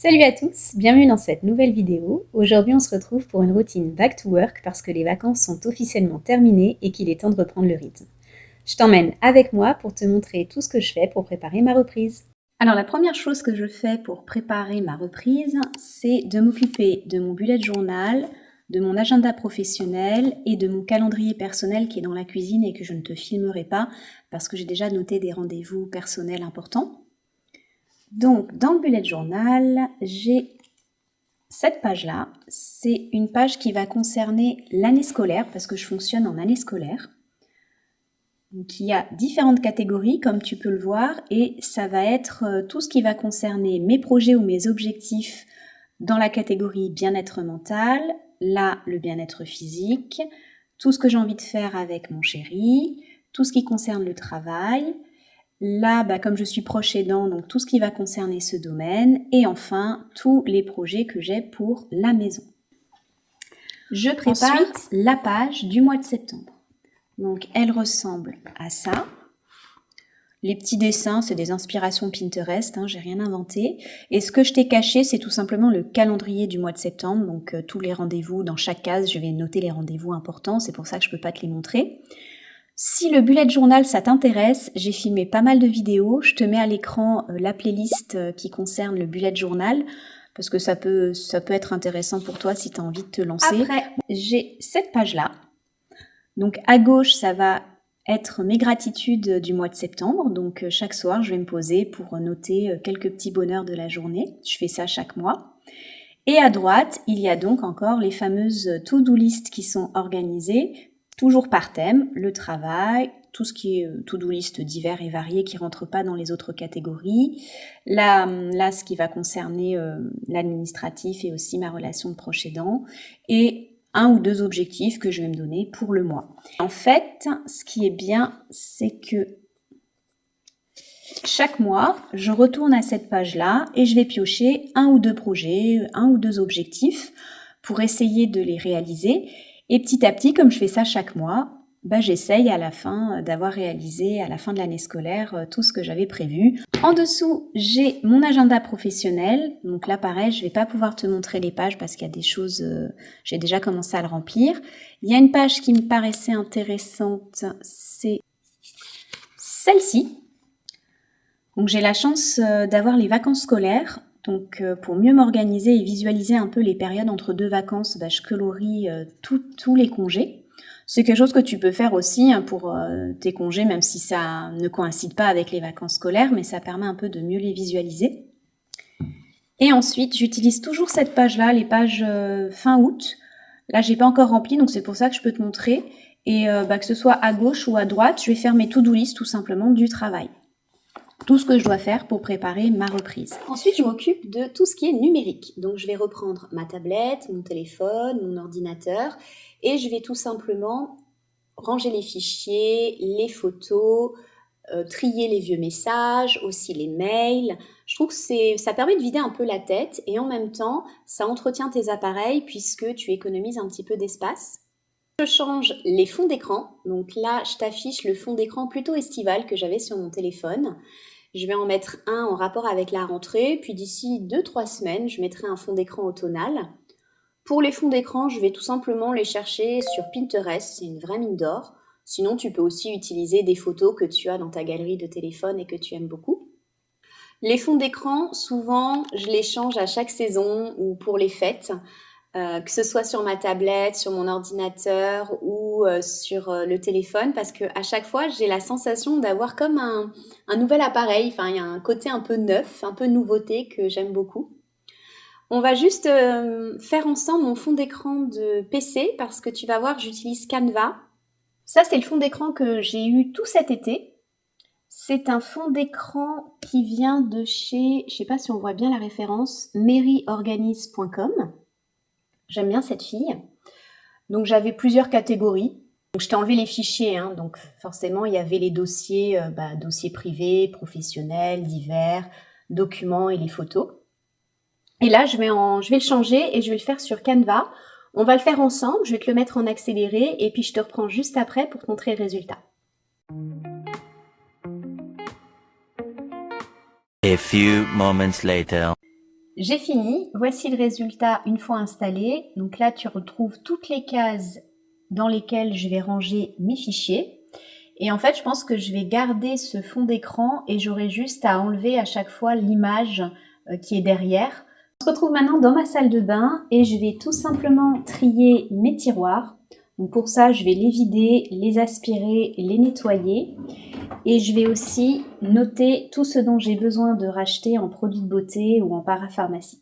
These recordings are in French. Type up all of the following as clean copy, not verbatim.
Salut à tous, bienvenue dans cette nouvelle vidéo. Aujourd'hui on se retrouve pour une routine back to work parce que les vacances sont officiellement terminées et qu'il est temps de reprendre le rythme. Je t'emmène avec moi pour te montrer tout ce que je fais pour préparer ma reprise. Alors la première chose que je fais pour préparer ma reprise, c'est de m'occuper de mon bullet journal, de mon agenda professionnel et de mon calendrier personnel qui est dans la cuisine et que je ne te filmerai pas parce que j'ai déjà noté des rendez-vous personnels importants. Donc, dans le bullet journal, j'ai cette page-là. C'est une page qui va concerner l'année scolaire, parce que je fonctionne en année scolaire. Donc, il y a différentes catégories, comme tu peux le voir, et ça va être tout ce qui va concerner mes projets ou mes objectifs dans la catégorie bien-être mental, là, le bien-être physique, tout ce que j'ai envie de faire avec mon chéri, tout ce qui concerne le travail. Là, comme je suis proche aidant, donc tout ce qui va concerner ce domaine. Et enfin, tous les projets que j'ai pour la maison. Je prépare ensuite la page du mois de septembre. Donc, elle ressemble à ça. Les petits dessins, c'est des inspirations Pinterest, j'ai rien inventé. Et ce que je t'ai caché, c'est tout simplement le calendrier du mois de septembre. Donc, tous les rendez-vous, dans chaque case, je vais noter les rendez-vous importants. C'est pour ça que je ne peux pas te les montrer. Si le bullet journal ça t'intéresse, j'ai filmé pas mal de vidéos, je te mets à l'écran la playlist qui concerne le bullet journal parce que ça peut être intéressant pour toi si tu as envie de te lancer. Après, j'ai cette page-là. Donc à gauche, ça va être mes gratitudes du mois de septembre. Donc chaque soir, je vais me poser pour noter quelques petits bonheurs de la journée. Je fais ça chaque mois. Et à droite, il y a donc encore les fameuses to-do list qui sont organisées toujours par thème, le travail, tout ce qui est to-do list divers et variés qui ne rentre pas dans les autres catégories. Là ce qui va concerner l'administratif et aussi ma relation de proche aidant. Et un ou deux objectifs que je vais me donner pour le mois. En fait, ce qui est bien, c'est que chaque mois, je retourne à cette page-là et je vais piocher un ou deux projets, un ou deux objectifs pour essayer de les réaliser. Et petit à petit, comme je fais ça chaque mois, j'essaye à la fin d'avoir réalisé à la fin de l'année scolaire tout ce que j'avais prévu. En dessous, j'ai mon agenda professionnel. Donc là, pareil, je ne vais pas pouvoir te montrer les pages parce qu'il y a des choses, j'ai déjà commencé à le remplir. Il y a une page qui me paraissait intéressante, c'est celle-ci. Donc j'ai la chance d'avoir les vacances scolaires. Donc pour mieux m'organiser et visualiser un peu les périodes entre deux vacances, je colorie tous les congés. C'est quelque chose que tu peux faire aussi pour tes congés, même si ça ne coïncide pas avec les vacances scolaires, mais ça permet un peu de mieux les visualiser. Et ensuite, j'utilise toujours cette page-là, les pages fin août. Là, j'ai pas encore rempli, donc c'est pour ça que je peux te montrer. Et que ce soit à gauche ou à droite, je vais faire mes to-do list tout simplement du travail. Tout ce que je dois faire pour préparer ma reprise. Ensuite, je m'occupe de tout ce qui est numérique. Donc, je vais reprendre ma tablette, mon téléphone, mon ordinateur et je vais tout simplement ranger les fichiers, les photos, trier les vieux messages, aussi les mails. Je trouve que ça permet de vider un peu la tête et en même temps, ça entretient tes appareils puisque tu économises un petit peu d'espace. Je change les fonds d'écran. Donc là, je t'affiche le fond d'écran plutôt estival que j'avais sur mon téléphone. Je vais en mettre un en rapport avec la rentrée, puis d'ici 2-3 semaines, je mettrai un fond d'écran automnal. Pour les fonds d'écran, je vais tout simplement les chercher sur Pinterest, c'est une vraie mine d'or. Sinon, tu peux aussi utiliser des photos que tu as dans ta galerie de téléphone et que tu aimes beaucoup. Les fonds d'écran, souvent, je les change à chaque saison ou pour les fêtes. Que ce soit sur ma tablette, sur mon ordinateur ou sur le téléphone parce qu'à chaque fois, j'ai la sensation d'avoir comme un nouvel appareil. Enfin, il y a un côté un peu neuf, un peu nouveauté que j'aime beaucoup. On va juste faire ensemble mon fond d'écran de PC parce que tu vas voir, j'utilise Canva. Ça, c'est le fond d'écran que j'ai eu tout cet été. C'est un fond d'écran qui vient de chez, je ne sais pas si on voit bien la référence, meryorganise.com. J'aime bien cette fille. Donc j'avais plusieurs catégories. Donc je t'ai enlevé les fichiers, donc forcément il y avait les dossiers, dossiers privés, professionnels, divers, documents et les photos. Et là je vais le changer et je vais le faire sur Canva. On va le faire ensemble, je vais te le mettre en accéléré et puis je te reprends juste après pour te montrer le résultat. A few moments later. J'ai fini, voici le résultat une fois installé. Donc là, tu retrouves toutes les cases dans lesquelles je vais ranger mes fichiers. Et en fait, je pense que je vais garder ce fond d'écran et j'aurai juste à enlever à chaque fois l'image qui est derrière. On se retrouve maintenant dans ma salle de bain et je vais tout simplement trier mes tiroirs. Donc pour ça, je vais les vider, les aspirer, les nettoyer. Et je vais aussi noter tout ce dont j'ai besoin de racheter en produits de beauté ou en parapharmacie.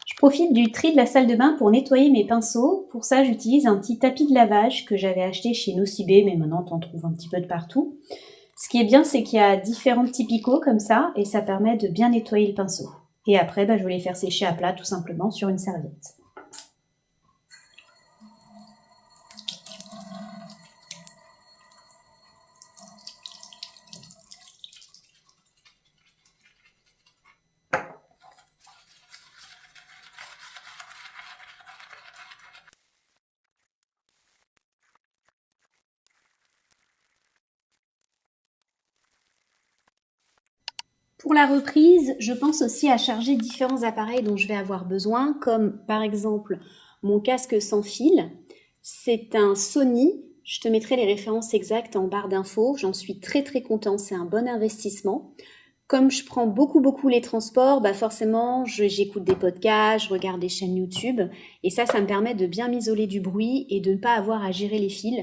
Je profite du tri de la salle de bain pour nettoyer mes pinceaux. Pour ça, j'utilise un petit tapis de lavage que j'avais acheté chez Nocibé, mais maintenant t'en trouves un petit peu de partout. Ce qui est bien, c'est qu'il y a différents petits picots comme ça, et ça permet de bien nettoyer le pinceau. Et après, je vais les faire sécher à plat tout simplement sur une serviette. Pour la reprise, je pense aussi à charger différents appareils dont je vais avoir besoin, comme par exemple mon casque sans fil. C'est un Sony, je te mettrai les références exactes en barre d'infos, j'en suis très contente, c'est un bon investissement. Comme je prends beaucoup les transports, forcément j'écoute des podcasts, je regarde des chaînes YouTube, et ça me permet de bien m'isoler du bruit et de ne pas avoir à gérer les fils,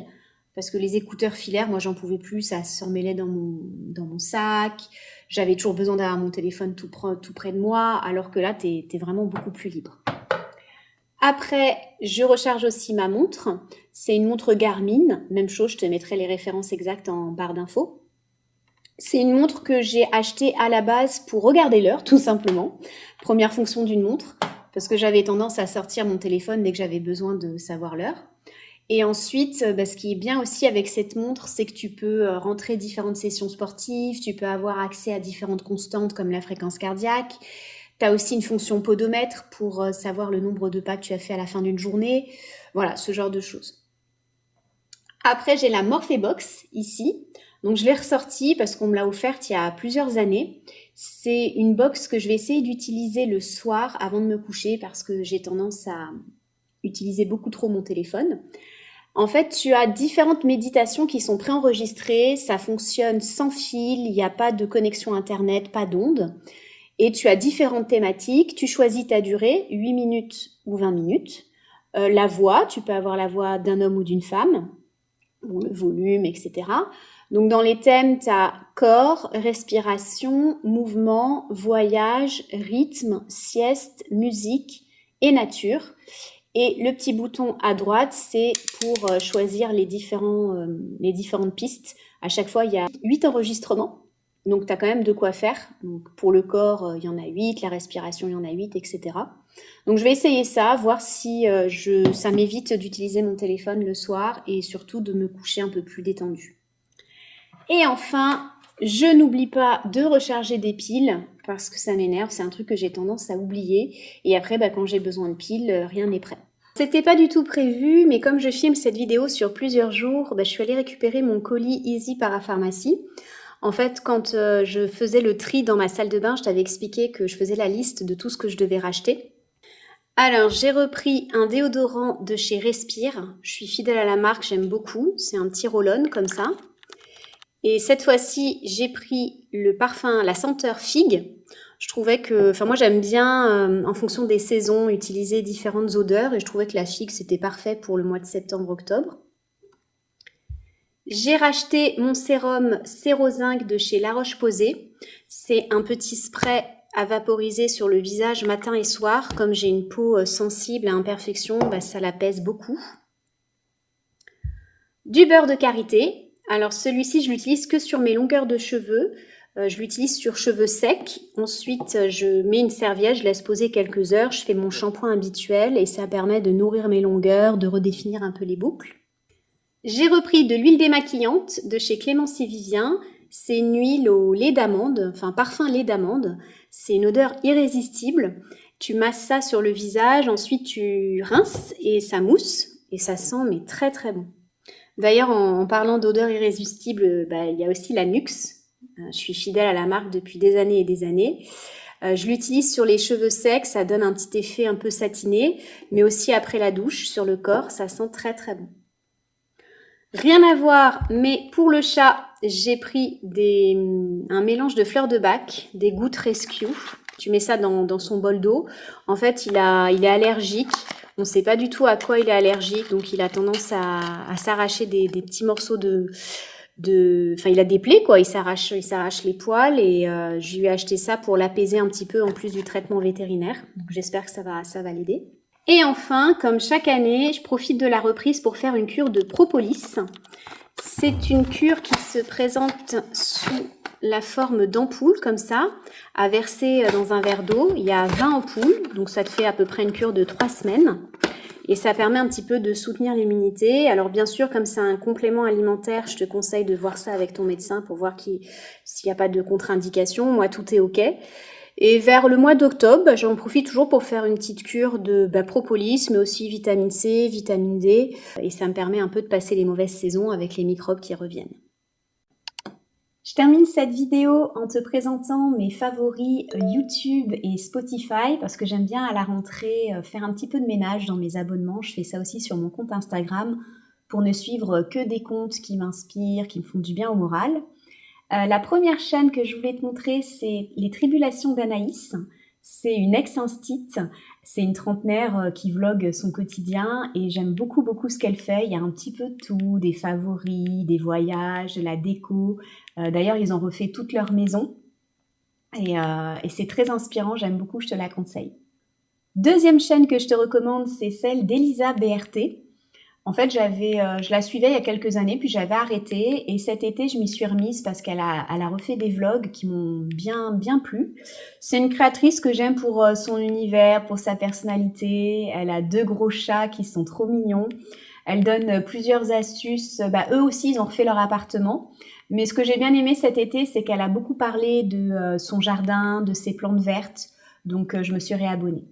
parce que les écouteurs filaires, moi j'en pouvais plus, ça s'emmêlait dans mon sac, j'avais toujours besoin d'avoir mon téléphone tout près de moi, alors que là t'es vraiment beaucoup plus libre. Après, je recharge aussi ma montre, c'est une montre Garmin, même chose, je te mettrai les références exactes en barre d'infos. C'est une montre que j'ai achetée à la base pour regarder l'heure, tout simplement. Première fonction d'une montre, parce que j'avais tendance à sortir mon téléphone dès que j'avais besoin de savoir l'heure. Et ensuite, ce qui est bien aussi avec cette montre, c'est que tu peux rentrer différentes sessions sportives, tu peux avoir accès à différentes constantes comme la fréquence cardiaque. Tu as aussi une fonction podomètre pour savoir le nombre de pas que tu as fait à la fin d'une journée. Voilà, ce genre de choses. Après, j'ai la Morphebox ici. Donc, je l'ai ressortie parce qu'on me l'a offerte il y a plusieurs années. C'est une box que je vais essayer d'utiliser le soir avant de me coucher parce que j'ai tendance à utiliser beaucoup trop mon téléphone. En fait, tu as différentes méditations qui sont préenregistrées. Ça fonctionne sans fil, il n'y a pas de connexion Internet, pas d'onde. Et tu as différentes thématiques. Tu choisis ta durée, 8 minutes ou 20 minutes. La voix, tu peux avoir la voix d'un homme ou d'une femme. Bon, le volume, etc. Donc dans les thèmes, tu as corps, respiration, mouvement, voyage, rythme, sieste, musique et nature. Et le petit bouton à droite, c'est pour choisir les différentes pistes. À chaque fois, il y a 8 enregistrements. Donc tu as quand même de quoi faire. Donc, pour le corps, il y en a 8, la respiration, il y en a 8, etc. Donc je vais essayer ça, voir si ça m'évite d'utiliser mon téléphone le soir et surtout de me coucher un peu plus détendue. Et enfin, je n'oublie pas de recharger des piles parce que ça m'énerve, c'est un truc que j'ai tendance à oublier. Et après, quand j'ai besoin de piles, rien n'est prêt. C'était pas du tout prévu, mais comme je filme cette vidéo sur plusieurs jours, je suis allée récupérer mon colis Easy Parapharmacie. En fait, quand je faisais le tri dans ma salle de bain, je t'avais expliqué que je faisais la liste de tout ce que je devais racheter. Alors, j'ai repris un déodorant de chez Respire. Je suis fidèle à la marque, j'aime beaucoup. C'est un petit roll-on comme ça. Et cette fois-ci, j'ai pris le parfum, la senteur figue. Je trouvais que, moi j'aime bien, en fonction des saisons, utiliser différentes odeurs. Et je trouvais que la figue, c'était parfait pour le mois de septembre-octobre. J'ai racheté mon sérum Sérozinc de chez La Roche-Posay. C'est un petit spray à vaporiser sur le visage matin et soir. Comme j'ai une peau sensible à imperfection, ça l'apaise beaucoup. Du beurre de karité. Alors celui-ci, je l'utilise que sur mes longueurs de cheveux. Je l'utilise sur cheveux secs. Ensuite, je mets une serviette, je laisse poser quelques heures, je fais mon shampoing habituel et ça permet de nourrir mes longueurs, de redéfinir un peu les boucles. J'ai repris de l'huile démaquillante de chez Clémence Vivien. C'est une huile au lait d'amande, enfin parfum lait d'amande. C'est une odeur irrésistible. Tu masses ça sur le visage, ensuite tu rinces et ça mousse et ça sent mais très très bon. D'ailleurs, en parlant d'odeur irrésistible, il y a aussi la Nuxe. Je suis fidèle à la marque depuis des années et des années. Je l'utilise sur les cheveux secs, ça donne un petit effet un peu satiné, mais aussi après la douche, sur le corps, ça sent très très bon. Rien à voir, mais pour le chat, j'ai pris un mélange de fleurs de bac, des gouttes Rescue. Tu mets ça dans son bol d'eau. En fait, il est allergique. On ne sait pas du tout à quoi il est allergique, donc il a tendance à s'arracher des petits morceaux enfin, il a des plaies, quoi. Il s'arrache les poils et je lui ai acheté ça pour l'apaiser un petit peu en plus du traitement vétérinaire. Donc, j'espère que ça va l'aider. Et enfin, comme chaque année, je profite de la reprise pour faire une cure de propolis. C'est une cure qui se présente sous la forme d'ampoules comme ça, à verser dans un verre d'eau. Il y a 20 ampoules, donc ça te fait à peu près une cure de 3 semaines. Et ça permet un petit peu de soutenir l'immunité. Alors bien sûr, comme c'est un complément alimentaire, je te conseille de voir ça avec ton médecin pour voir s'il n'y a pas de contre-indication. Moi, tout est OK. Et vers le mois d'octobre, j'en profite toujours pour faire une petite cure de propolis, mais aussi vitamine C, vitamine D. Et ça me permet un peu de passer les mauvaises saisons avec les microbes qui reviennent. Je termine cette vidéo en te présentant mes favoris YouTube et Spotify parce que j'aime bien à la rentrée faire un petit peu de ménage dans mes abonnements. Je fais ça aussi sur mon compte Instagram pour ne suivre que des comptes qui m'inspirent, qui me font du bien au moral. La première chaîne que je voulais te montrer, c'est Les Tribulations d'Anaïs. C'est une ex-instite, c'est une trentenaire qui vlogue son quotidien et j'aime beaucoup ce qu'elle fait. Il y a un petit peu de tout, des favoris, des voyages, de la déco. D'ailleurs, ils ont refait toute leur maison et c'est très inspirant, j'aime beaucoup, je te la conseille. Deuxième chaîne que je te recommande, c'est celle d'Elisa BRT. En fait, je la suivais il y a quelques années, puis j'avais arrêté. Et cet été, je m'y suis remise parce qu'elle a refait des vlogs qui m'ont bien plu. C'est une créatrice que j'aime pour son univers, pour sa personnalité. Elle a 2 gros chats qui sont trop mignons. Elle donne plusieurs astuces. Eux aussi, ils ont refait leur appartement. Mais ce que j'ai bien aimé cet été, c'est qu'elle a beaucoup parlé de son jardin, de ses plantes vertes. Donc, je me suis réabonnée.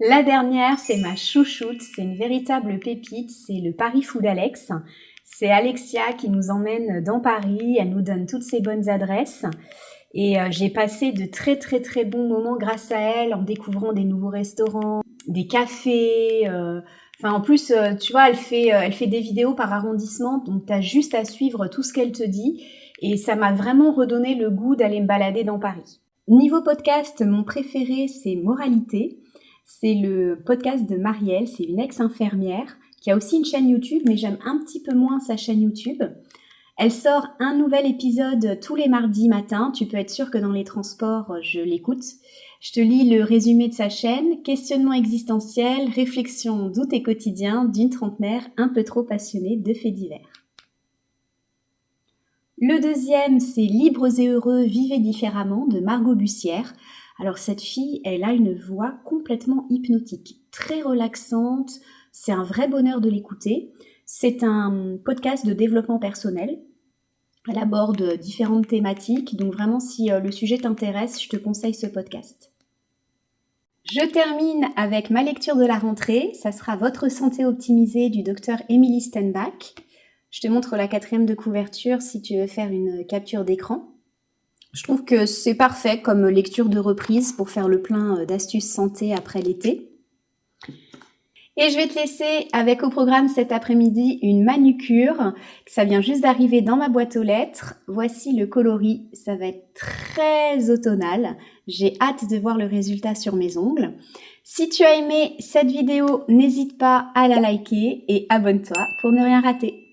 La dernière, c'est ma chouchoute, c'est une véritable pépite, c'est le Paris Food Alex. C'est Alexia qui nous emmène dans Paris, elle nous donne toutes ses bonnes adresses. Et j'ai passé de très bons moments grâce à elle en découvrant des nouveaux restaurants, des cafés. En plus, tu vois, elle fait des vidéos par arrondissement, donc tu as juste à suivre tout ce qu'elle te dit. Et ça m'a vraiment redonné le goût d'aller me balader dans Paris. Niveau podcast, mon préféré, c'est Moralité. C'est le podcast de Marielle, c'est une ex-infirmière qui a aussi une chaîne YouTube, mais j'aime un petit peu moins sa chaîne YouTube. Elle sort un nouvel épisode tous les mardis matins. Tu peux être sûr que dans les transports, je l'écoute. Je te lis le résumé de sa chaîne. Questionnement existentiel, réflexion, doute et quotidien d'une trentenaire un peu trop passionnée de faits divers. Le deuxième, c'est Libres et heureux, vivez différemment de Margot Bussière. Alors cette fille, elle a une voix complètement hypnotique, très relaxante, c'est un vrai bonheur de l'écouter. C'est un podcast de développement personnel. Elle aborde différentes thématiques, donc vraiment si le sujet t'intéresse, je te conseille ce podcast. Je termine avec ma lecture de la rentrée, ça sera Votre santé optimisée du docteur Emily Stenbach. Je te montre la 4e de couverture si tu veux faire une capture d'écran. Je trouve que c'est parfait comme lecture de reprise pour faire le plein d'astuces santé après l'été. Et je vais te laisser avec au programme cet après-midi une manucure. Ça vient juste d'arriver dans ma boîte aux lettres. Voici le coloris, ça va être très automnal. J'ai hâte de voir le résultat sur mes ongles. Si tu as aimé cette vidéo, n'hésite pas à la liker et abonne-toi pour ne rien rater.